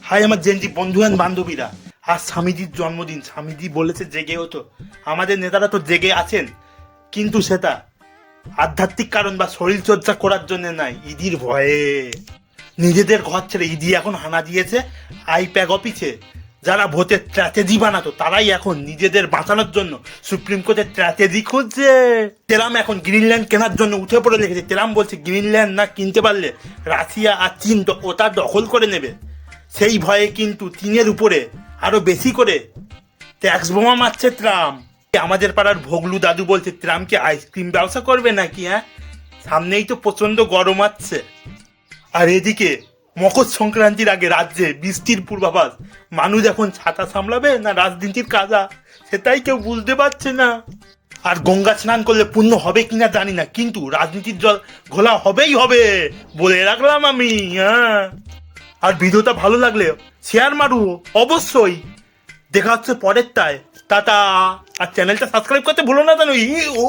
High আমার Gen Z বন্ধু আর বান্ধবীরা, আজ স্বামীজির জন্মদিন। স্বামীজি বলেছে জেগে হতো। আমাদের নেতারা তো জেগে আছেন, কিন্তু সেটা আধ্যাত্মিক কারণ বা শরীর চর্চা করার জন্য নাই, ইদির ভয়ে। নিজেদের ঘর ছেড়ে ইডি এখন হানা দিয়েছে আইপ্যাক অফিসে। যারা ভোটের স্ট্র্যাটেজি বানাতো তারাই এখন নিজেদের বাঁচানোর জন্য সুপ্রিম কোর্টের স্ট্র্যাটেজি খুঁজছে। ট্রাম্প এখন গ্রিনল্যান্ড কেনার জন্য উঠে পড়ে লেগেছে। ট্রাম্প বলছে গ্রিনল্যান্ড না কিনতে পারলে রাশিয়া আর চীন তো ওটা দখল করে নেবে। সেই ভয়ে কিন্তু চীনের উপরে আরো বেশি করে ট্যাক্স বোমা মারছে ট্রাম্প। আমাদের পাড়ার ভোগলু দাদু বলছে ট্রাম্পকে আইসক্রিম ব্যবসা করবে নাকি। হ্যাঁ, সামনেই তো প্রচন্ড গরম আসছে। আর এদিকে মকর সংক্রান্তির আগে রাজ্যে বৃষ্টির পূর্বাভাস। মানুষ এখন ছাতা সামলাবে না রাজনীতির কাজা, সেটাই কেউ বুঝতে পারছে না। আর গঙ্গা স্নান করলে পুণ্য হবে কিনা জানি না, কিন্তু রাজনীতির জল ঘোলা হবেই হবে বলে রাখলাম আমি। হ্যাঁ, আর ভিডিওটা ভালো লাগলে শেয়ার মারু অবশ্যই। দেখা হচ্ছে পরেরটায়। টাটা। আর চ্যানেলটা সাবস্ক্রাইব করতে ভুলো না জানো। ও